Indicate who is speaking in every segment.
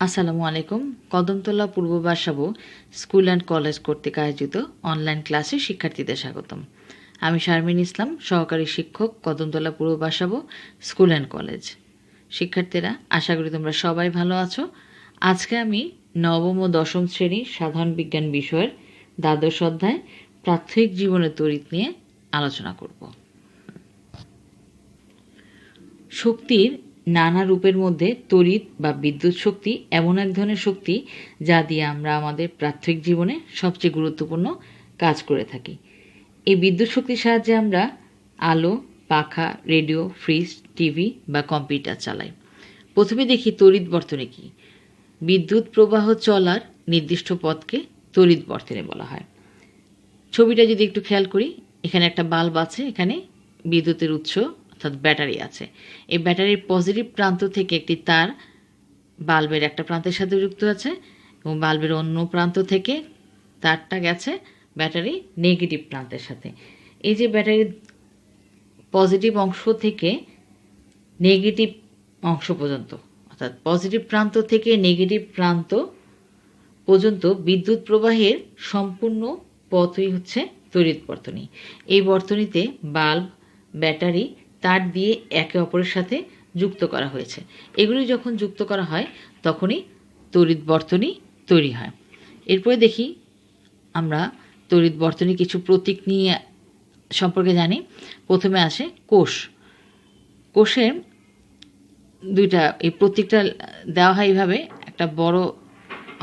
Speaker 1: আসসালামু আলাইকুম। কদমতলা পূর্ব বাসাবো school and college কর্তৃক আয়োজিত অনলাইন ক্লাসে শিক্ষার্থীদের স্বাগতম। আমি শারমিন ইসলাম, সহকারী শিক্ষক, কদমতলা পূর্ব বাসাবো স্কুল অ্যান্ড কলেজ। শিক্ষার্থীরা, আশা করি তোমরা সবাই ভালো আছো। আজকে আমি নবম ও দশম শ্রেণীর সাধারণ বিজ্ঞান বিষয়ের দ্বাদশ অধ্যায় প্রাথমিক জীবনের তড়িৎ নিয়ে আলোচনা করব। শক্তির নানা রূপের মধ্যে তড়িৎ বা বিদ্যুৎ শক্তি এমন এক ধরনের শক্তি যা দিয়ে আমরা আমাদের প্রাথমিক জীবনে সবচেয়ে গুরুত্বপূর্ণ কাজ করে থাকি। এই বিদ্যুৎ শক্তির সাহায্যে আমরা আলো, পাখা, রেডিও, ফ্রিজ, টিভি বা কম্পিউটার চালাই। প্রথমে দেখি তড়িৎ বর্তনী কী। বিদ্যুৎ প্রবাহ চলার নির্দিষ্ট পথকে তড়িৎ বর্তনী বলা হয়। ছবিটা যদি একটু খেয়াল করি, এখানে একটা বাল্ব আছে, এখানে বিদ্যুতের উৎস অর্থাৎ ব্যাটারি আছে। এই ব্যাটারির পজিটিভ প্রান্ত থেকে একটি তার বাল্বের একটা প্রান্তের সাথে যুক্ত আছে এবং বাল্বের অন্য প্রান্ত থেকে তারটা গেছে ব্যাটারি নেগেটিভ প্রান্তের সাথে। এই যে ব্যাটারির পজিটিভ অংশ থেকে নেগেটিভ অংশ পর্যন্ত, অর্থাৎ পজিটিভ প্রান্ত থেকে নেগেটিভ প্রান্ত পর্যন্ত বিদ্যুৎ প্রবাহের সম্পূর্ণ পথই হচ্ছে তড়িৎ বর্তনী। এই বর্তনীতে বাল্ব, ব্যাটারি, তার দিয়ে একে অপরের সাথে যুক্ত করা হয়েছে। এগুলি যখন যুক্ত করা হয় তখনই তড়িৎ বর্তনী তৈরি হয়। এরপরে দেখি আমরা তড়িৎ বর্তনী কিছু প্রতীক নিয়ে সম্পর্কে জানি। প্রথমে আসে কোষ। কোষের দুইটা এই প্রতীকটা দেওয়া হয় এইভাবে, একটা বড়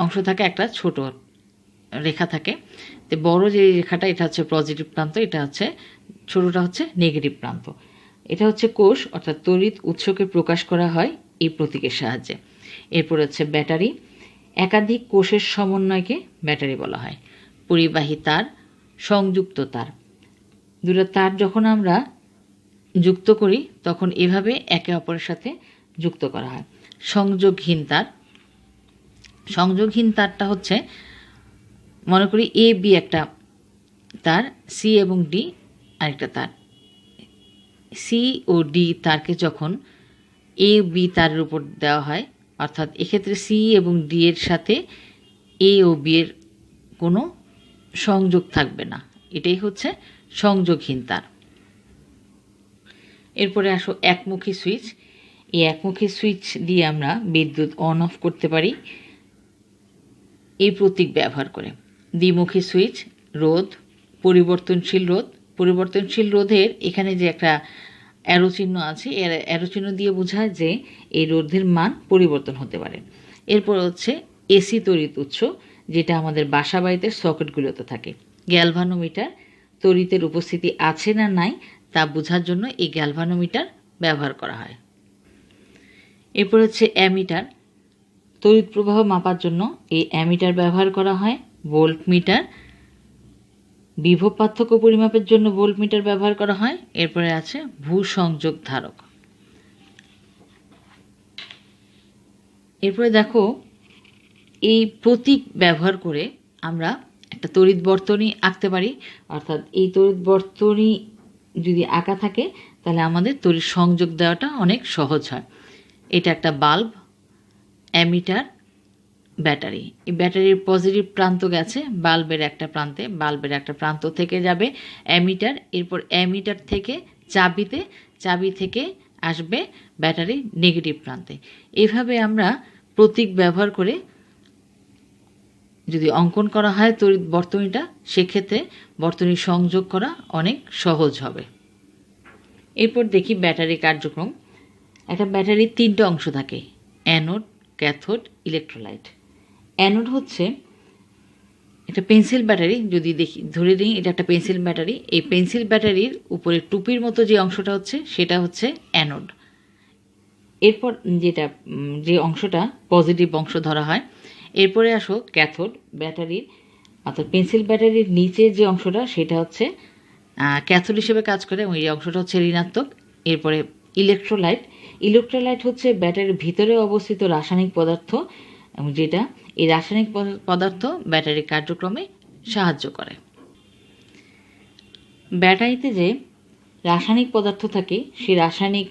Speaker 1: অংশ থাকে, একটা ছোট রেখা থাকে। তো বড় যে রেখাটা এটা হচ্ছে পজিটিভ প্রান্ত, এটা হচ্ছে ছোটটা হচ্ছে নেগেটিভ প্রান্ত। এটা হচ্ছে কোষ, অর্থাৎ তড়িৎ উৎসকে প্রকাশ করা হয় এই প্রতীকের সাহায্যে। এরপর হচ্ছে ব্যাটারি। একাধিক কোষের সমন্বয়কে ব্যাটারি বলা হয়। পরিবাহী তার, সংযুক্ত তার। দুটো তার যখন আমরা যুক্ত করি তখন এভাবে একে অপরের সাথে যুক্ত করা হয়। সংযোগহীন তার। সংযোগহীন তারটা হচ্ছে, মনে করি এ বি একটা তার, সি এবং ডি আরেকটা তার। সি ও ডি তারকে যখন এ বি তারের উপর দেওয়া হয়, অর্থাৎ এক্ষেত্রে সি এবং ডি এর সাথে এ ও বি এর কোনো সংযোগ থাকবে না, এটাই হচ্ছে সংযোগহীন তার। এরপরে আসো একমুখী সুইচ। এই একমুখী সুইচ দিয়ে আমরা বিদ্যুৎ অন অফ করতে পারি এই প্রতীক ব্যবহার করে। দ্বিমুখী সুইচ, রোধ, পরিবর্তনশীল রোধ। পরিবর্তনশীল রোধের এখানে যে একটা অ্যারো চিহ্ন আছে, অ্যারো চিহ্ন দিয়ে বোঝায় যে এই রোধের মান পরিবর্তন হতে পারে। এরপর হচ্ছে এসি তড়িৎ উৎস, যেটা আমাদের বাসা বাড়িতে সকেটগুলোতে থাকে। গ্যালভানোমিটার, তড়িতের উপস্থিতি আছে না নাই তা বোঝার জন্য এই গ্যালভানোমিটার ব্যবহার করা হয়। এরপর হচ্ছে অ্যামিটার। তড়িৎ প্রবাহ মাপার জন্য এই অ্যামিটার ব্যবহার করা হয়। ভোল্টমিটার, বিভব পার্থক্য পরিমাপের জন্য ভোল্টমিটার ব্যবহার করা হয়। এরপরে আছে ভূসংযোগ ধারক। এরপরে দেখো, এই প্রতীক ব্যবহার করে আমরা একটা তড়িৎ বর্তনী আঁকতে পারি। অর্থাৎ এই তড়িৎ বর্তনী যদি আঁকা থাকে তাহলে আমাদের তড়িৎ সংযোগ দেওয়াটা অনেক সহজ হয়। এটা একটা বাল্ব, অ্যামিটার, ব্যাটারি। এই ব্যাটারির পজিটিভ প্রান্ত গেছে বাল্বের একটা প্রান্তে, বাল্বের একটা প্রান্ত থেকে যাবে অ্যামিটার, এরপর অ্যামিটার থেকে চাবিতে, চাবি থেকে আসবে ব্যাটারি নেগেটিভ প্রান্তে। এভাবে আমরা প্রতীক ব্যবহার করে যদি অঙ্কন করা হয় তড়িৎ বর্তনীটা, সেক্ষেত্রে বর্তনী সংযোগ করা অনেক সহজ হবে। এরপর দেখি ব্যাটারি কার্যক্রম। একটা ব্যাটারির তিনটা অংশ থাকে, অ্যানোড, ক্যাথোড, ইলেকট্রোলাইট। অ্যানোড হচ্ছে একটা পেন্সিল ব্যাটারি, যদি দেখি ধরে নিই এটা একটা পেন্সিল ব্যাটারি। এই পেন্সিল ব্যাটারির উপরে টুপির মতো যে অংশটা হচ্ছে সেটা হচ্ছে অ্যানোড। এরপর যে অংশটা পজিটিভ অংশ ধরা হয়। এরপরে আসো ক্যাথোড। ব্যাটারির অর্থাৎ পেন্সিল ব্যাটারির নিচের যে অংশটা সেটা হচ্ছে ক্যাথোড হিসেবে কাজ করে এবং এই অংশটা হচ্ছে ঋণাত্মক। এরপরে ইলেকট্রোলাইট। ইলেকট্রোলাইট হচ্ছে ব্যাটারির ভিতরে অবস্থিত রাসায়নিক পদার্থ, এবং যেটা এই রাসায়নিক পদার্থ ব্যাটারির কার্যক্রমে সাহায্য করে। ব্যাটারিতে যে রাসায়নিক পদার্থ থাকে সেই রাসায়নিক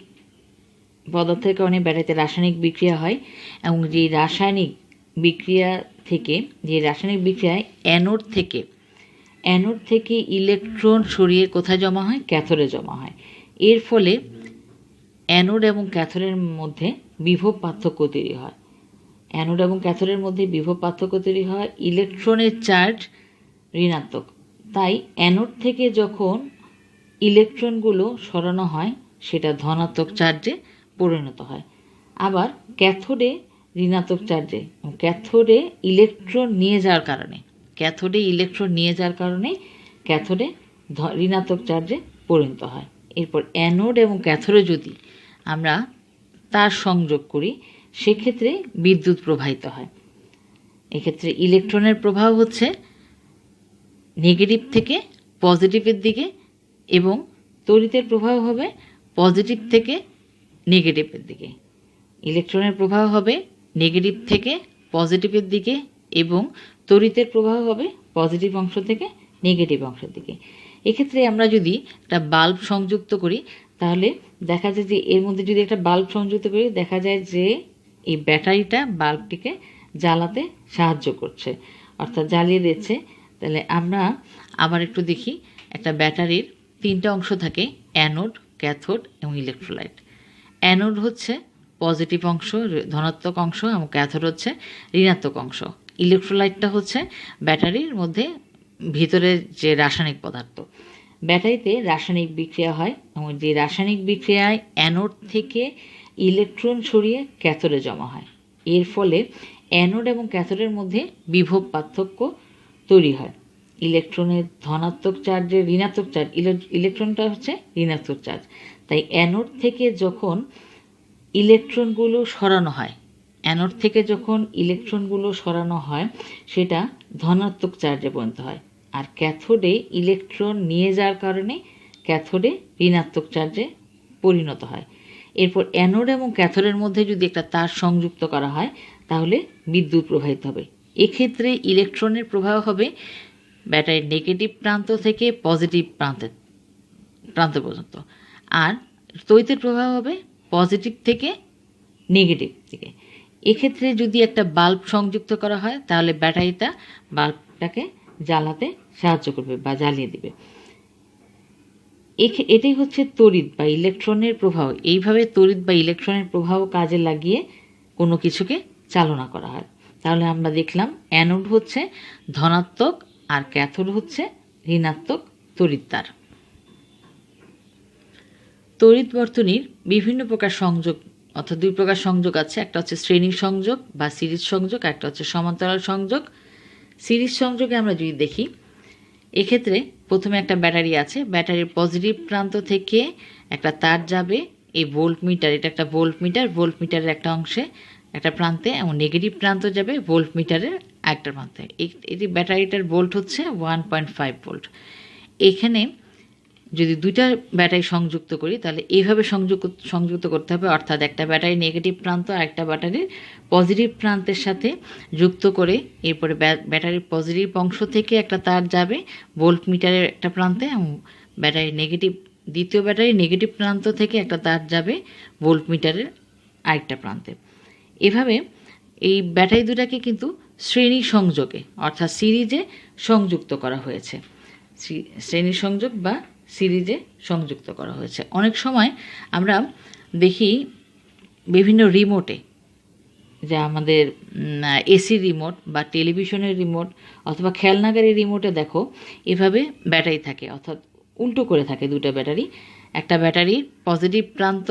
Speaker 1: পদার্থের কারণে ব্যাটারিতে রাসায়নিক বিক্রিয়া হয় এবং যে রাসায়নিক বিক্রিয়ায় অ্যানোড থেকে ইলেকট্রন সরিয়ে কোথায় জমা হয়? ক্যাথোডে জমা হয়। এর ফলে অ্যানোড এবং ক্যাথোডের মধ্যে বিভব পার্থক্য তৈরি হয়। ইলেকট্রনের চার্জ ঋণাত্মক, তাই অ্যানোড থেকে যখন ইলেকট্রনগুলো সরানো হয় সেটা ধনাত্মক চার্জে পরিণত হয়। আবার ক্যাথোডে ঋণাত্মক চার্জে, ক্যাথোডে ইলেকট্রন নিয়ে যাওয়ার কারণে ক্যাথোডে ঋণাত্মক চার্জে পরিণত হয়। এরপর অ্যানোড এবং ক্যাথোডে যদি আমরা তার সংযোগ করি সেক্ষেত্রে বিদ্যুৎ প্রবাহিত হয়। এক্ষেত্রে ইলেকট্রনের প্রবাহ হচ্ছে নেগেটিভ থেকে পজিটিভের দিকে এবং তড়িতের প্রবাহ হবে পজিটিভ থেকে নেগেটিভের দিকে। ইলেকট্রনের প্রবাহ হবে নেগেটিভ থেকে পজিটিভের দিকে এবং তড়িতের প্রবাহ হবে পজিটিভ অংশ থেকে নেগেটিভ অংশের দিকে। এক্ষেত্রে আমরা যদি একটা বাল্ব সংযুক্ত করি তাহলে দেখা যায় যে এর মধ্যে যদি একটা বাল্ব সংযুক্ত করি দেখা যায় যে এই ব্যাটারিটা বাল্বটিকে জ্বালাতে সাহায্য করছে, অর্থাৎ জ্বালিয়ে দিচ্ছে। তাহলে আমরা আবার একটু দেখি, একটা ব্যাটারির তিনটা অংশ থাকে, অ্যানোড, ক্যাথোড এবং ইলেকট্রোলাইট। অ্যানোড হচ্ছে পজিটিভ অংশ, ধনাত্মক অংশ, এবং ক্যাথোড হচ্ছে ঋণাত্মক অংশ। ইলেকট্রোলাইটটা হচ্ছে ব্যাটারির মধ্যে ভিতরের যে রাসায়নিক পদার্থ। ব্যাটারিতে রাসায়নিক বিক্রিয়া হয় এবং যে রাসায়নিক বিক্রিয়ায় অ্যানোড থেকে ইলেকট্রন সরিয়ে ক্যাথোডে জমা হয়। এর ফলে অ্যানোড এবং ক্যাথোডের মধ্যে বিভব পার্থক্য তৈরি হয়। ইলেকট্রনের ধনাত্মক চার্জের ঋণাত্মক চার্জ, ইলেকট্রনটা হচ্ছে ঋণাত্মক চার্জ, তাই অ্যানোড থেকে যখন ইলেকট্রনগুলো সরানো হয় সেটা ধনাত্মক চার্জে পরিণত হয়। আর ক্যাথোডে ইলেকট্রন নিয়ে যাওয়ার কারণে ক্যাথোডে ঋণাত্মক চার্জে পরিণত হয়। এরপর অ্যানোড এবং ক্যাথোডের মধ্যে যদি একটা তার সংযুক্ত করা হয় তাহলে বিদ্যুৎ প্রবাহিত হবে। এক্ষেত্রে ইলেকট্রনের প্রবাহ হবে ব্যাটারির নেগেটিভ প্রান্ত থেকে পজিটিভ প্রান্ত পর্যন্ত, আর তড়িতের প্রবাহ হবে পজিটিভ থেকে নেগেটিভ দিকে। এক্ষেত্রে যদি একটা বাল্ব সংযুক্ত করা হয় তাহলে ব্যাটারিটা বাল্বটাকে জ্বালাতে সাহায্য করবে বা জ্বালিয়ে দিবে। এটাই হচ্ছে তড়িৎ বা ইলেকট্রনের প্রবাহ। এইভাবে তড়িৎ বা ইলেকট্রনের প্রবাহ কাজে লাগিয়ে কোনো কিছুকে চালনা করা হয়। তাহলে আমরা দেখলাম অ্যানোড হচ্ছে ধনাত্মক আর ক্যাথোড হচ্ছে ঋণাত্মক তড়িৎ তার। তড়িৎ বর্তনীর বিভিন্ন প্রকার সংযোগ, অর্থাৎ দুই প্রকার সংযোগ আছে। একটা হচ্ছে শ্রেণী সংযোগ বা সিরিজ সংযোগ, একটা হচ্ছে সমান্তরাল সংযোগ। সিরিজ সংযোগে আমরা যদি দেখি, এক্ষেত্রে প্রথমে একটা ব্যাটারি আছে, ব্যাটারির পজিটিভ প্রান্ত থেকে একটা তার যাবে এই ভোল্টমিটার, এটা একটা ভোল্টমিটারের একটা অংশে একটা প্রান্তে, এবং নেগেটিভ প্রান্ত যাবে ভোল্টমিটারের একটা প্রান্তে। এটি ব্যাটারিটার ভোল্ট হচ্ছে 1.5 ভোল্ট। এখানে যদি দুইটা ব্যাটারি সংযুক্ত করি তাহলে এইভাবে সংযুক্ত করতে হবে, অর্থাৎ একটা ব্যাটারি নেগেটিভ প্রান্ত আর একটা ব্যাটারির পজিটিভ প্রান্তের সাথে যুক্ত করে এরপরে ব্যাটারির পজিটিভ অংশ থেকে একটা তার যাবে ভোল্টমিটারের একটা প্রান্তে, এবং দ্বিতীয় ব্যাটারির নেগেটিভ প্রান্ত থেকে একটা তার যাবে ভোল্টমিটারের আরেকটা প্রান্তে। এভাবে এই ব্যাটারি দুটাকে কিন্তু শ্রেণী সংযোগে অর্থাৎ সিরিজে সংযুক্ত করা হয়েছে। শ্রেণী সংযোগ বা সিরিজে সংযুক্ত করা হয়েছে। অনেক সময় আমরা দেখি বিভিন্ন রিমোটে, যা আমাদের এসি রিমোট বা টেলিভিশনের রিমোট অথবা খেলনাগাড়ির রিমোটে দেখো এভাবে ব্যাটারি থাকে, অর্থাৎ উল্টো করে থাকে দুটো ব্যাটারি। একটা ব্যাটারির পজিটিভ প্রান্ত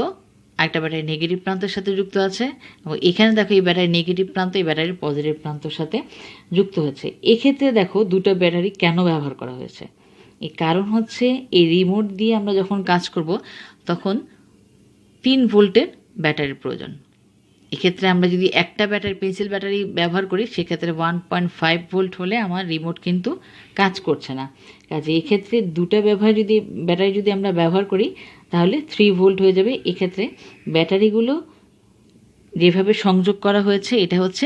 Speaker 1: একটা ব্যাটারি নেগেটিভ প্রান্তের সাথে যুক্ত আছে, এবং এখানে দেখো এই ব্যাটারি নেগেটিভ প্রান্ত এই ব্যাটারির পজিটিভ প্রান্তের সাথে যুক্ত হয়েছে। এক্ষেত্রে দেখো দুটো ব্যাটারি কেন ব্যবহার করা হয়েছে? এর কারণ হচ্ছে এই রিমোট দিয়ে আমরা যখন কাজ করব তখন 3 ভোল্টের ব্যাটারির প্রয়োজন। এক্ষেত্রে আমরা যদি একটা পেন্সিল ব্যাটারি ব্যবহার করি সেক্ষেত্রে 1.5 ভোল্ট হলে আমার রিমোট কিন্তু কাজ করছে না। কাজে এক্ষেত্রে দুটো ব্যাটারি যদি আমরা ব্যবহার করি তাহলে 3 ভোল্ট হয়ে যাবে। এক্ষেত্রে ব্যাটারিগুলো যেভাবে সংযোগ করা হয়েছে এটা হচ্ছে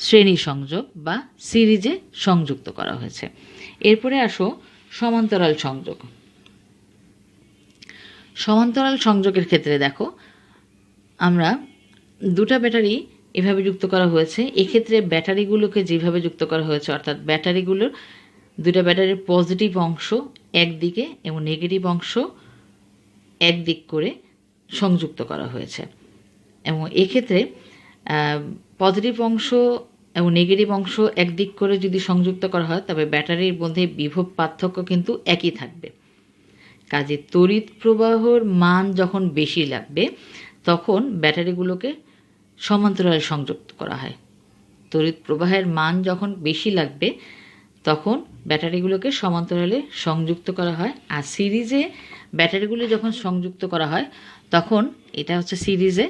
Speaker 1: শ্রেণী সংযোগ বা সিরিজে সংযুক্ত করা হয়েছে। এরপরে আসো সমান্তরাল সংযোগ। সমান্তরাল সংযোগের ক্ষেত্রে দেখো আমরা দুটা ব্যাটারি এভাবে যুক্ত করা হয়েছে। এক্ষেত্রে ব্যাটারিগুলোকে যেভাবে যুক্ত করা হয়েছে, অর্থাৎ ব্যাটারিগুলোর দুটা ব্যাটারির পজিটিভ অংশ একদিকে এবং নেগেটিভ অংশ একদিক করে সংযুক্ত করা হয়েছে। এবং এক্ষেত্রে পজিটিভ অংশ এবং নেগেটিভ অংশ একদিক করে যদি সংযুক্ত করা হয় তবে ব্যাটারির মধ্যে বিভব পার্থক্য কিন্তু একই থাকবে। কাজে তড়িৎ প্রবাহর মান যখন বেশি লাগবে তখন ব্যাটারিগুলোকে সমান্তরালে সংযুক্ত করা হয়। তড়িৎ প্রবাহের মান যখন বেশি লাগবে তখন ব্যাটারিগুলোকে সমান্তরালে সংযুক্ত করা হয়। আর সিরিজে ব্যাটারিগুলো যখন সংযুক্ত করা হয় তখন এটা হচ্ছে সিরিজে,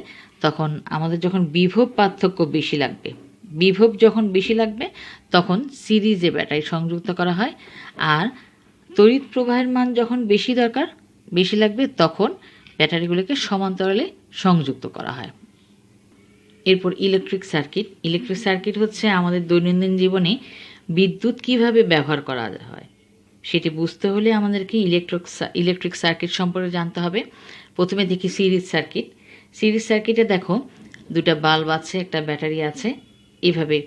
Speaker 1: তখন আমাদের যখন বিভব পার্থক্য বেশি লাগবে, বিভব যখন বেশি লাগবে তখন সিরিজে ব্যাটারি সংযুক্ত করা হয়। আর তড়িৎ প্রবাহের মান যখন বেশি লাগবে তখন ব্যাটারিগুলোকে সমান্তরালে সংযুক্ত করা হয়। এরপর ইলেকট্রিক সার্কিট হচ্ছে আমাদের দৈনন্দিন জীবনে বিদ্যুৎ কিভাবে ব্যবহার করা হয় সেটি বুঝতে হলে আমাদেরকে ইলেকট্রিক সার্কিট সম্পর্কে জানতে হবে। প্রথমে দেখি সিরিজ সার্কিটে দেখো দুটা বাল্ব আছে, একটা ব্যাটারি আছে, এভাবে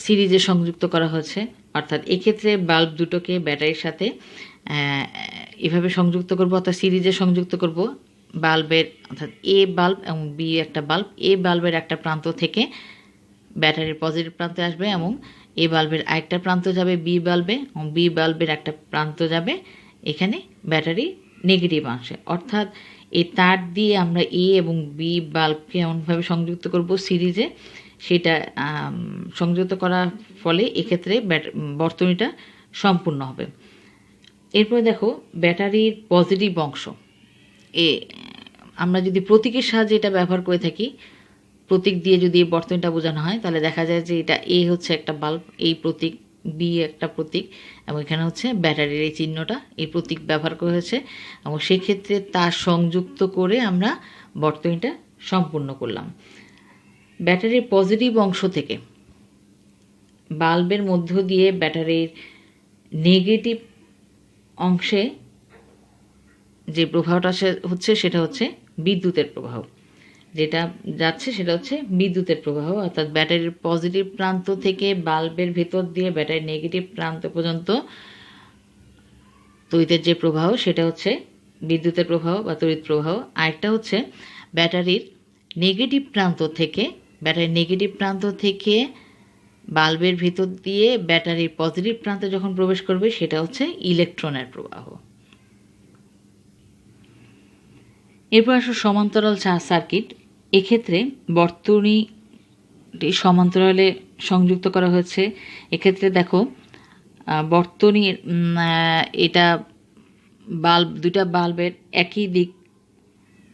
Speaker 1: সিরিজে সংযুক্ত করা হয়েছে। অর্থাৎ এক্ষেত্রে বাল্ব দুটোকে ব্যাটারির সাথে এভাবে সংযুক্ত করব, অর্থাৎ সিরিজে সংযুক্ত করব। বাল্বের অর্থাৎ এ বাল্ব এবং বি একটা বাল্ব, এ বাল্বের একটা প্রান্ত থেকে ব্যাটারির পজিটিভ প্রান্তে আসবে এবং এ বাল্বের আরেকটা প্রান্ত যাবে বি বাল্বে, এবং বি বাল্বের একটা প্রান্ত যাবে এখানে ব্যাটারি নেগেটিভ অংশে। অর্থাৎ এই তার দিয়ে আমরা এ এবং বি বাল্বকে এমনভাবে সংযুক্ত করব সিরিজে, সেটা সংযুক্ত করার ফলে এক্ষেত্রে বর্তনীটা সম্পূর্ণ হবে। এরপরে দেখো ব্যাটারির পজিটিভ অংশ, আমরা যদি প্রতীকের সাহায্যে এটা ব্যবহার করে থাকি, প্রতীক দিয়ে যদি এই বর্তনীটা বোঝানো হয় তাহলে দেখা যায় যে এটা এ হচ্ছে একটা বাল্ব, এই প্রতীক, বি একটা প্রতীক, এবং এখানে হচ্ছে ব্যাটারির এই চিহ্নটা, এই প্রতীক ব্যবহার করা হয়েছে। এবং সেক্ষেত্রে তার সংযুক্ত করে আমরা বর্তনীটা সম্পূর্ণ করলাম। ব্যাটারির পজিটিভ অংশ থেকে বাল্বের মধ্য দিয়ে ব্যাটারির নেগেটিভ অংশে যে প্রবাহটা হচ্ছে সেটা হচ্ছে বিদ্যুতের প্রবাহ, যেটা যাচ্ছে সেটা হচ্ছে বিদ্যুতের প্রবাহ। অর্থাৎ ব্যাটারির পজিটিভ প্রান্ত থেকে বাল্বের ভেতর দিয়ে ব্যাটারির নেগেটিভ প্রান্ত পর্যন্ত তড়িতের যে প্রবাহ সেটা হচ্ছে বিদ্যুতের প্রবাহ বা তড়িৎ প্রবাহ। আরেকটা হচ্ছে ব্যাটারির নেগেটিভ প্রান্ত থেকে বাল্বের ভিতর দিয়ে ব্যাটারির পজিটিভ প্রান্তে যখন প্রবেশ করবে সেটা হচ্ছে ইলেকট্রনের প্রবাহ। এরপর আসো সমান্তরাল সার্কিট। এক্ষেত্রে বর্তনীটি সমান্তরালে সংযুক্ত করা হয়েছে। এক্ষেত্রে দেখো বর্তনীর এটা দুটা বাল্বের একই দিক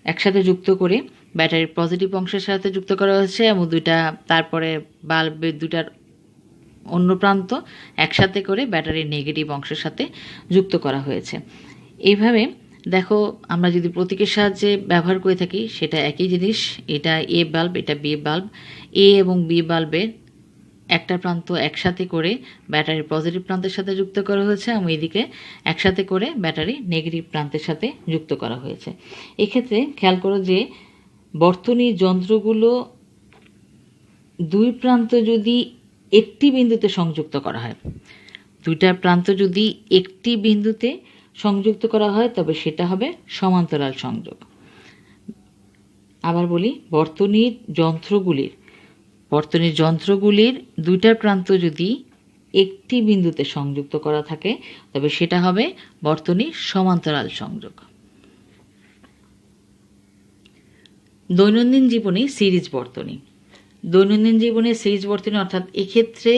Speaker 1: একসাথে যুক্ত করে ব্যাটারির পজিটিভ অংশের সাথে যুক্ত করা হয়েছে এবং তারপরে বাল্বের দুটার অন্য প্রান্ত একসাথে করে ব্যাটারির নেগেটিভ অংশের সাথে যুক্ত করা হয়েছে। এইভাবে দেখো আমরা যদি প্রতীকের সাহায্যে ব্যবহার করে থাকি সেটা একই জিনিস। এটা এ বাল্ব, এটা বি বাল্ব, এ এবং বি বাল্বের একটা প্রান্ত একসাথে করে ব্যাটারির পজিটিভ প্রান্তের সাথে যুক্ত করা হয়েছে এবং এদিকে একসাথে করে ব্যাটারি নেগেটিভ প্রান্তের সাথে যুক্ত করা হয়েছে। এক্ষেত্রে খেয়াল করো যে বর্তনী যন্ত্রগুলো দুই প্রান্ত যদি একটি বিন্দুতে সংযুক্ত করা হয়, দুইটা প্রান্ত যদি একটি বিন্দুতে সংযুক্ত করা হয় তবে সেটা হবে সমান্তরাল সংযোগ। আবার বলি, বর্তনীর যন্ত্রগুলির দুইটা প্রান্ত যদি একটি বিন্দুতে সংযুক্ত করা থাকে তবে সেটা হবে বর্তনীর সমান্তরাল সংযোগ। দৈনন্দিন জীবনে সিরিজ বর্তনী অর্থাৎ এক্ষেত্রে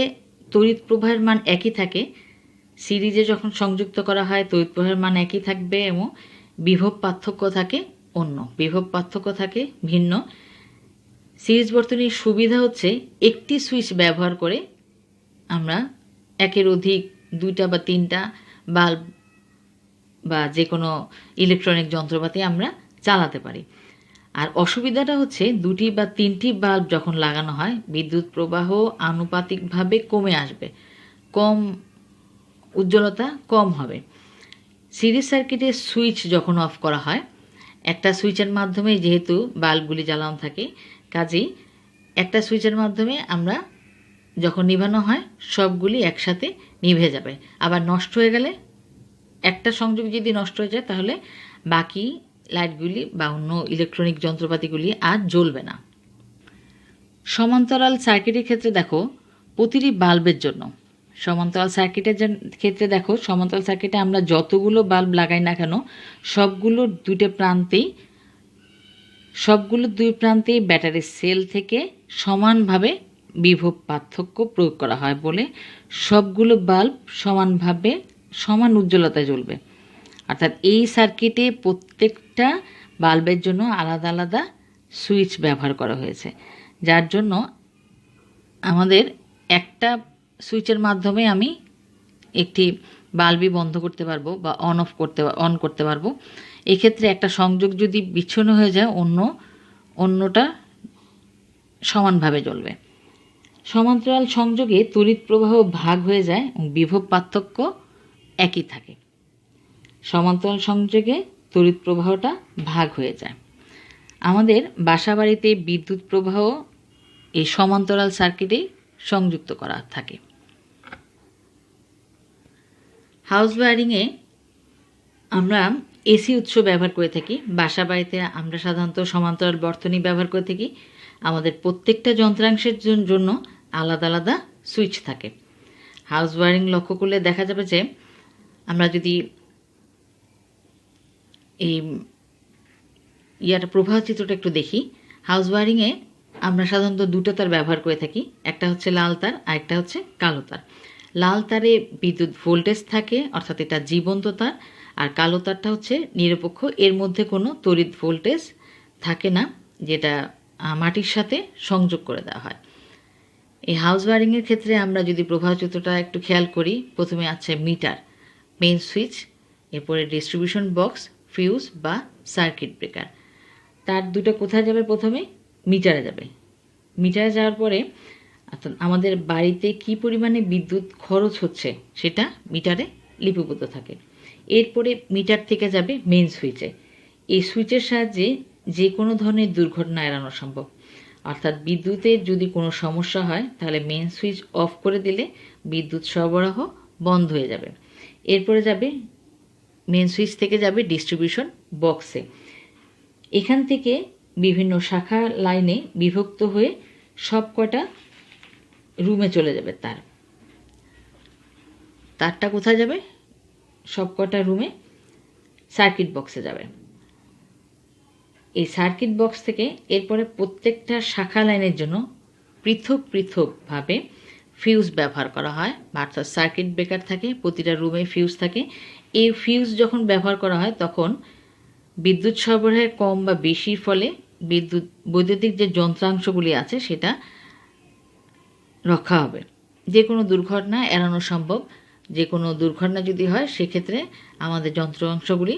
Speaker 1: তড়িৎ প্রবাহের মান একই থাকে। সিরিজে যখন সংযুক্ত করা হয় তড়িৎ প্রবাহের মান একই থাকবে এবং বিভব পার্থক্য থাকে ভিন্ন। সিরিজ বর্তনীর সুবিধা হচ্ছে একটি সুইচ ব্যবহার করে আমরা একের অধিক দুইটা বা তিনটা বাল্ব বা যে কোনো ইলেকট্রনিক যন্ত্রপাতি আমরা চালাতে পারি। আর অসুবিধাটা হচ্ছে দুটি বা তিনটি বাল্ব যখন লাগানো হয় বিদ্যুৎ প্রবাহ আনুপাতিকভাবে কমে আসবে, উজ্জ্বলতা কম হবে। সিরিজ সার্কিটের সুইচ যখন অফ করা হয় একটা সুইচের মাধ্যমে যেহেতু বাল্বগুলি জ্বালানো থাকে, কাজেই একটা সুইচের মাধ্যমে আমরা যখন নিভানো হয় সবগুলি একসাথে নিভে যাবে। আবার নষ্ট হয়ে গেলে, একটা সংযোগ যদি নষ্ট হয়ে যায় তাহলে বাকি লাইটগুলি বা অন্য ইলেকট্রনিক যন্ত্রপাতিগুলি আর জ্বলবে না। সমান্তরাল সার্কিটের ক্ষেত্রে দেখো, প্রতিটি বাল্বের জন্য সমান্তরাল সার্কিটের ক্ষেত্রে দেখো, সমান্তরাল সার্কিটে আমরা যতগুলো বাল্ব লাগাই না কেন সবগুলো দুই প্রান্তেই ব্যাটারির সেল থেকে সমানভাবে বিভব পার্থক্য প্রয়োগ করা হয় বলে সবগুলো বাল্ব সমানভাবে সমান উজ্জ্বলতায় জ্বলবে। অর্থাৎ এই সার্কিটে প্রত্যেকটা বাল্বের জন্য আলাদা আলাদা সুইচ ব্যবহার করা হয়েছে, যার জন্য আমাদের একটা সুইচের মাধ্যমে আমি একটি বাল্বই বন্ধ করতে পারবো বা অন করতে পারবো। এক্ষেত্রে একটা সংযোগ যদি বিচ্ছিন্ন হয়ে যায় অন্যটা সমানভাবে জ্বলবে। সমান্তরাল সংযোগে তড়িৎ প্রবাহ ভাগ হয়ে যায় এবং বিভব পার্থক্য একই থাকে। সমান্তরাল সংযোগে তড়িৎ প্রবাহটা ভাগ হয়ে যায়। আমাদের বাসাবাড়িতে বিদ্যুৎ প্রবাহ এই সমান্তরাল সার্কিটেই সংযুক্ত করা থাকে। হাউস ওয়্যারিংয়ে আমরা এসি উৎস ব্যবহার করে থাকি। বাসাবাড়িতে আমরা সাধারণত সমান্তরাল বর্তনী ব্যবহার করে থাকি। আমাদের প্রত্যেকটা যন্ত্রাংশের জন্য আলাদা আলাদা সুইচ থাকে। হাউস ওয়্যারিং লক্ষ্য করলে দেখা যাবে যে আমরা যদি এই প্রবাহ চিত্রটা একটু দেখি, হাউস ওয়্যারিংয়ে আমরা সাধারণত দুটো তার ব্যবহার করে থাকি। একটা হচ্ছে লাল তার, আরেকটা হচ্ছে কালো তার। লাল তারে বিদ্যুৎ ভোল্টেজ থাকে, অর্থাৎ এটা জীবন্ত তার, আর কালো তারটা হচ্ছে নিরপেক্ষ, এর মধ্যে কোনো তড়িৎ ভোল্টেজ থাকে না, যেটা মাটির সাথে সংযোগ করে দেওয়া হয়। এই হাউস ওয়্যারিংয়ের ক্ষেত্রে আমরা যদি প্রবাহ চিত্রটা একটু খেয়াল করি, প্রথমে আছে মিটার, মেইন সুইচ, এরপরে ডিস্ট্রিবিউশন বক্স, ফিউজ বা সার্কিট ব্রেকার। তার দুটো কোথায় যাবে? প্রথমে মিটারে যাবে। মিটারে যাওয়ার পরে অর্থাৎ আমাদের বাড়িতে কি পরিমাণে বিদ্যুৎ খরচ হচ্ছে সেটা মিটারে লিপিবদ্ধ থাকে। এরপরে মিটার থেকে যাবে মেইন সুইচে। এই সুইচের সাহায্যে যে কোনো ধরনের দুর্ঘটনা এড়ানো সম্ভব। অর্থাৎ বিদ্যুতের যদি কোনো সমস্যা হয় তাহলে মেইন সুইচ অফ করে দিলে বিদ্যুৎ সরবরাহ বন্ধ হয়ে যাবে। এরপরে যাবে মেইন সুইচ থেকে যাবে ডিস্ট্রিবিউশন বক্সে। এখান থেকে বিভিন্ন শাখা লাইনে বিভক্ত হয়ে সব কটা রুমে চলে যাবে। তারটা কোথায় যাবে? সব কটা রুমে সার্কিট বক্সে যাবে। এই সার্কিট বক্স থেকে এরপরে প্রত্যেকটা শাখা লাইনের জন্য পৃথক পৃথকভাবে ফিউজ ব্যবহার করা হয়, অর্থাৎ সার্কিট ব্রেকার থাকে, প্রতিটা রুমে ফিউজ থাকে। এই ফিউজ যখন ব্যবহার করা হয় তখন বিদ্যুৎ সরবরাহের কম বা বেশির ফলে বৈদ্যুতিক যে যন্ত্রাংশগুলি আছে সেটা রক্ষা হবে। যে কোনো দুর্ঘটনা এড়ানো সম্ভব। যে কোনো দুর্ঘটনা যদি হয় সেক্ষেত্রে আমাদের যন্ত্রাংশগুলি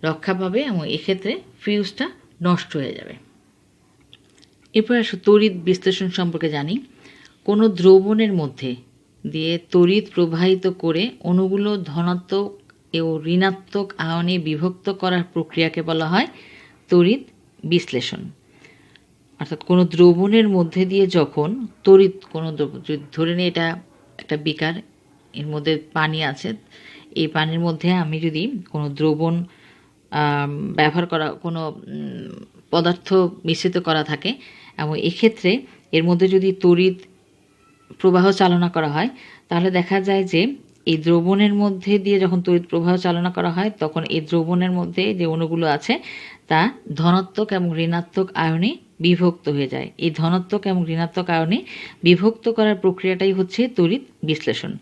Speaker 1: রক্ষা পাবে এবং এক্ষেত্রে ফিউজটা নষ্ট হয়ে যাবে। এরপর আসো তড়িৎ বিশ্লেষণ সম্পর্কে জানি। কোনো দ্রবণের মধ্যে দিয়ে তড়িৎ প্রবাহিত করে অণুগুলো ধনাত্মক ও ঋণাত্মক আয়নে বিভক্ত করার প্রক্রিয়াকে বলা হয় তড়িৎ বিশ্লেষণ। অর্থাৎ কোনো দ্রবণের মধ্যে দিয়ে যখন তড়িৎ ধরে নিই এটা একটা বিকার, এর মধ্যে পানি আছে, এই পানির মধ্যে আমি যদি কোনো দ্রবণ ব্যবহার করা কোনো পদার্থ মিশ্রিত করা থাকে এবং এক্ষেত্রে এর মধ্যে যদি তড়িৎ প্রবাহ চালনা করা হয় তাহলে দেখা যায় যে এই দ্রবণের মধ্যে দিয়ে যখন তড়িৎ প্রবাহ চালনা করা হয় তখন এই দ্রবণের মধ্যে যে অণুগুলো আছে তা ধনাত্মক এবং ঋণাত্মক আয়নে বিভক্ত হয়ে যায়। এই ধনাত্মক এবং ঋণাত্মক আয়নে বিভক্ত করার প্রক্রিয়াটাই হচ্ছে তড়িৎ বিশ্লেষণ।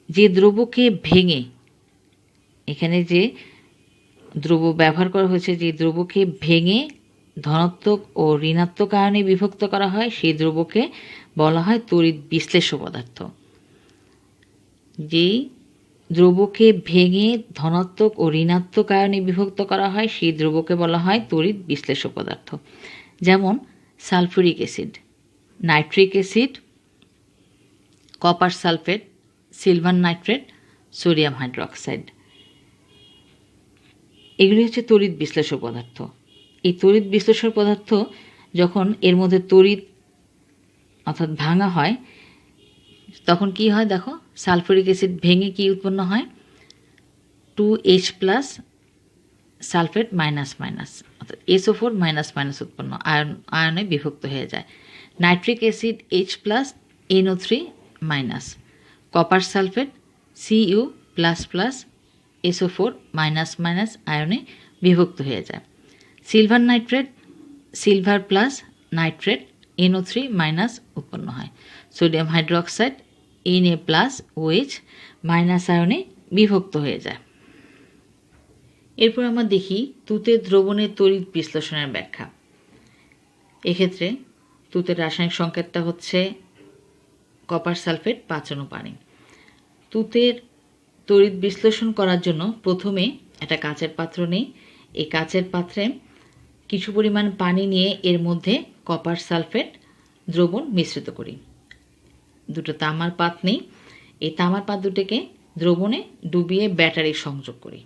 Speaker 1: যে দ্রব্যকে ভেঙে, এখানে যে দ্রব্য ব্যবহার করা হয়েছে, যে দ্রব্যকে ভেঙে ধনাত্মক ও ঋণাত্মক আয়নে বিভক্ত করা হয় সেই দ্রব্যকে বলা হয় তড়িৎ বিশ্লেষ্য পদার্থ। যেই দ্রব্যকে ভেঙে ধনাত্মক ও ঋণাত্মক আয়নে বিভক্ত করা হয় সেই দ্রব্যকে বলা হয় তড়িৎ বিশ্লেষ্য পদার্থ। যেমন sulphuric acid, nitric acid, copper sulphate, silver nitrate, sodium hydroxide. এগুলি হচ্ছে তড়িৎ বিশ্লেষক পদার্থ। এই তড়িৎ বিশ্লেষক পদার্থ যখন এর মধ্যে তড়িৎ অর্থাৎ ভাঙা হয় তখন কি হয় দেখো, সালফুরিক অ্যাসিড ভেঙে কি উৎপন্ন হয়, 2H+ সালফেট মাইনাস মাইনাস অর্থাৎ SO4 মাইনাস মাইনাস উৎপন্ন আয়নে বিভক্ত হয়ে যায়। Nitric acid H+ NO3 minus, copper sulphate Cu++ SO4 minus minus আয়নে বিভক্ত হয়ে যায়। Silver nitrate silver plus nitrate NO3 minus উৎপন্ন হয়। সোডিয়াম হাইড্রোক্সাইড Na+OH মাইনাস আয়নে বিভক্ত হয়ে যায়। এরপর আমরা দেখি তুতের দ্রবণের তড়িৎ বিশ্লেষণের ব্যাখ্যা। এক্ষেত্রে তুতের রাসায়নিক সংকেতটা হচ্ছে কপার সালফেট 5 অণু পানি। তুতের তড়িৎ বিশ্লেষণ করার জন্য প্রথমে একটা কাচের পাত্র নেই। এই কাচের পাত্রে কিছু পরিমাণ পানি নিয়ে এর মধ্যে কপার সালফেট দ্রবণ মিশ্রিত করি। দুটো তামার পাত নেই। এই তামার পাত দুটোকে দ্রবণে ডুবিয়ে ব্যাটারি সংযোগ করি।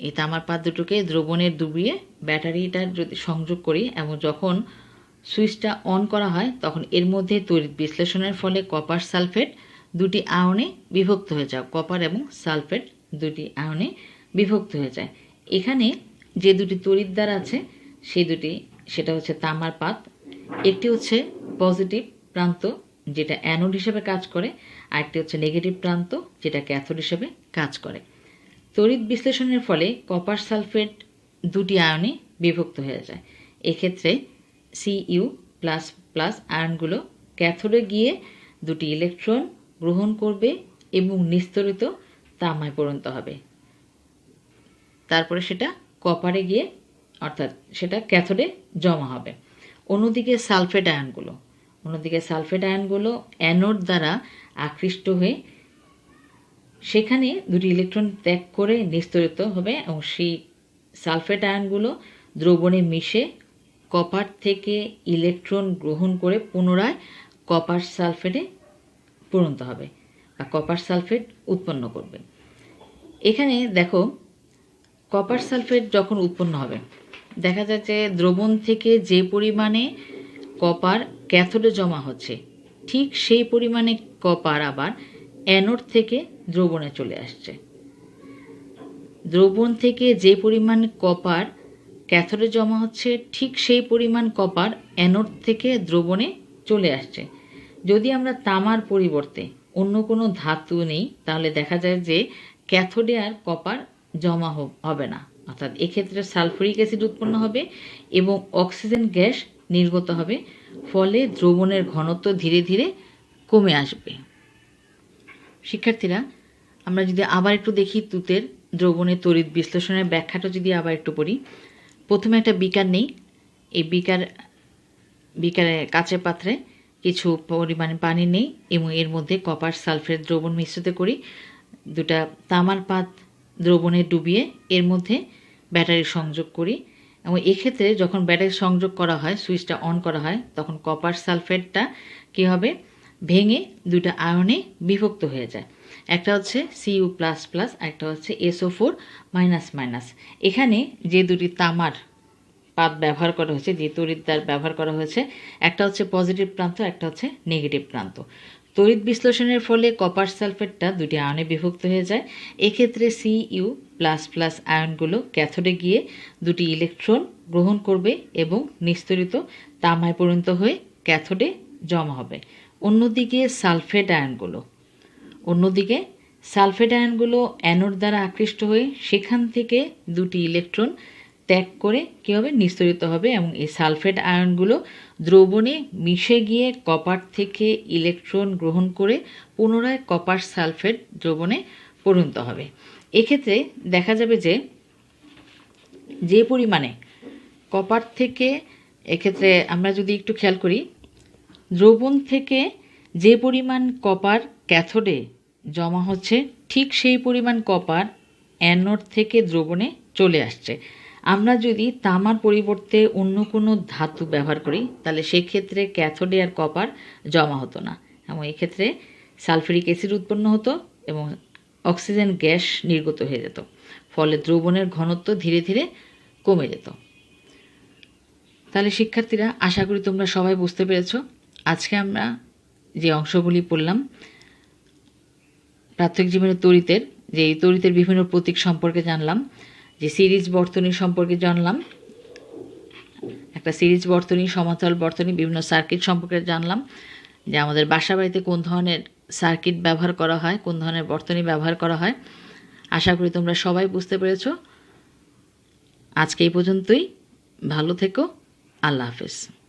Speaker 1: এই তামার পাত দুটোকে দ্রবণে ডুবিয়ে ব্যাটারিটা যদি সংযোগ করি এবং যখন সুইচটা অন করা হয় তখন এর মধ্যে তড়িৎ বিশ্লেষণের ফলে কপার সালফেট দুটি আয়নে বিভক্ত হয়ে যায়। কপার এবং সালফেট দুটি আয়নে বিভক্ত হয়ে যায়। এখানে যে দুটি তড়িৎদ্বার আছে সেই দুটি, সেটা হচ্ছে তামার পাত। একটি হচ্ছে পজিটিভ প্রান্ত যেটা অ্যানোড হিসেবে কাজ করে, আরেকটি হচ্ছে নেগেটিভ প্রান্ত যেটা ক্যাথোড হিসেবে কাজ করে। তড়িৎ বিশ্লেষণের ফলে কপার সালফেট দুটি আয়নে বিভক্ত হয়ে যায়। এক্ষেত্রে Cu++ আয়নগুলো ক্যাথোডে গিয়ে দুটি ইলেকট্রন গ্রহণ করবে এবং নিস্তরিত তামায় পরিণত হবে। তারপরে সেটা কপারে গিয়ে অর্থাৎ সেটা ক্যাথোডে জমা হবে। অন্যদিকে সালফেট আয়নগুলো অ্যানোড দ্বারা আকৃষ্ট হয়ে সেখানে দুটি ইলেকট্রন ত্যাগ করে নিস্তরিত হবে এবং সেই সালফেট আয়নগুলো দ্রবণে মিশে কপার থেকে ইলেকট্রন গ্রহণ করে পুনরায় কপার সালফেটে পরিণত হবে বা কপার সালফেট উৎপন্ন করবে। এখানে দেখো, কপার সালফেট যখন উৎপন্ন হবে দেখা যায় যে দ্রবণ থেকে যে পরিমাণে কপার ক্যাথোডে জমা হচ্ছে ঠিক সেই পরিমাণে কপার আবার অ্যানোড থেকে দ্রবণে চলে আসছে। দ্রবণ থেকে যে পরিমাণ কপার ক্যাথোডে জমা হচ্ছে ঠিক সেই পরিমাণ কপার অ্যানোড থেকে দ্রবণে চলে আসছে। যদি আমরা তামার পরিবর্তে অন্য কোনো ধাতু নেই তাহলে দেখা যায় যে ক্যাথোডে আর কপার জমা হবে না, অর্থাৎ এক্ষেত্রে সালফুরিক অ্যাসিড উৎপন্ন হবে এবং অক্সিজেন গ্যাস নির্গত হবে, ফলে দ্রবণের ঘনত্ব ধীরে ধীরে কমে আসবে। শিক্ষার্থীরা, আমরা যদি আবার একটু দেখি তুতের দ্রবণের তড়িৎ বিশ্লেষণের ব্যাখ্যাটা যদি আবার একটু পড়ি। প্রথমে একটা বিকার নেই। এই বিকারে কাচের পাত্রে কিছু পরিমাণে পানি নেই এবং এর মধ্যে কপার সালফেট দ্রবণ মিশ্রিত করি। দুটা তামার পাত দ্রবণে ডুবিয়ে এর মধ্যে ব্যাটারি সংযোগ করি এবং এক্ষেত্রে যখন ব্যাটারি সংযোগ করা হয়, সুইচটা অন করা হয়, তখন কপার সালফেটটা কী হবে, ভেঙে দুটা আয়নে বিভক্ত হয়ে যায়। একটা হচ্ছে Cu++, একটা হচ্ছে SO4 মাইনাস মাইনাস। এখানে যে দুটি তামার পাত ব্যবহার করা হয়েছে, যে তড়িৎদ্বার ব্যবহার করা হয়েছে, একটা হচ্ছে পজিটিভ প্রান্ত, একটা হচ্ছে নেগেটিভ প্রান্ত। তড়িৎ বিশ্লেষণের ফলে কপার সালফেটটা দুটি আয়নে বিভক্ত হয়ে যায়। এক্ষেত্রে Cu++ আয়নগুলো ক্যাথোডে গিয়ে দুটি ইলেকট্রন গ্রহণ করবে এবং নিস্তরিত তামায় পরিণত হয়ে ক্যাথোডে জমা হবে। অন্যদিকে সালফেট আয়নগুলো অ্যানোড দ্বারা আকৃষ্ট হয়ে সেখান থেকে দুটি ইলেকট্রন ত্যাগ করে কী হবে, নিস্তরিত হবে এবং এই সালফেট আয়নগুলো দ্রবণে মিশে গিয়ে কপার থেকে ইলেকট্রন গ্রহণ করে পুনরায় কপার সালফেট দ্রবণে পরিণত হবে। এক্ষেত্রে দেখা যাবে যে পরিমাণে কপার থেকে, এক্ষেত্রে আমরা যদি একটু খেয়াল করি, দ্রবণ থেকে যে পরিমাণ কপার ক্যাথোডে জমা হচ্ছে ঠিক সেই পরিমাণ কপার অ্যানোড থেকে দ্রবণে চলে আসছে। আমরা যদি তামার পরিবর্তে অন্য কোনো ধাতু ব্যবহার করি তাহলে সেক্ষেত্রে ক্যাথোডে আর কপার জমা হতো না এবং এক্ষেত্রে সালফুরিক অ্যাসিড উৎপন্ন হতো এবং অক্সিজেন গ্যাস নির্গত হয়ে যেত, ফলে দ্রবণের ঘনত্ব ধীরে ধীরে কমে যেত। তাহলে শিক্ষার্থীরা, আশা করি তোমরা সবাই বুঝতে পেরেছ। আজকে আমরা যে অংশগুলি পড়লাম, প্রাথমিক জীবনের তড়িতের, যে এই তড়িতের বিভিন্ন প্রতীক সম্পর্কে জানলাম, যে সিরিজ বর্তনী সম্পর্কে জানলাম, একটা সিরিজ বর্তনী, সমান্তরাল বর্তনী, বিভিন্ন সার্কিট সম্পর্কে জানলাম, যে আমাদের বাসা বাড়িতে কোন ধরনের সার্কিট ব্যবহার করা হয়, কোন ধরনের বর্তনী ব্যবহার করা হয়। আশা করি তোমরা সবাই বুঝতে পেরেছ। আজকে এই পর্যন্তই। ভালো থেকো। আল্লাহ হাফেজ।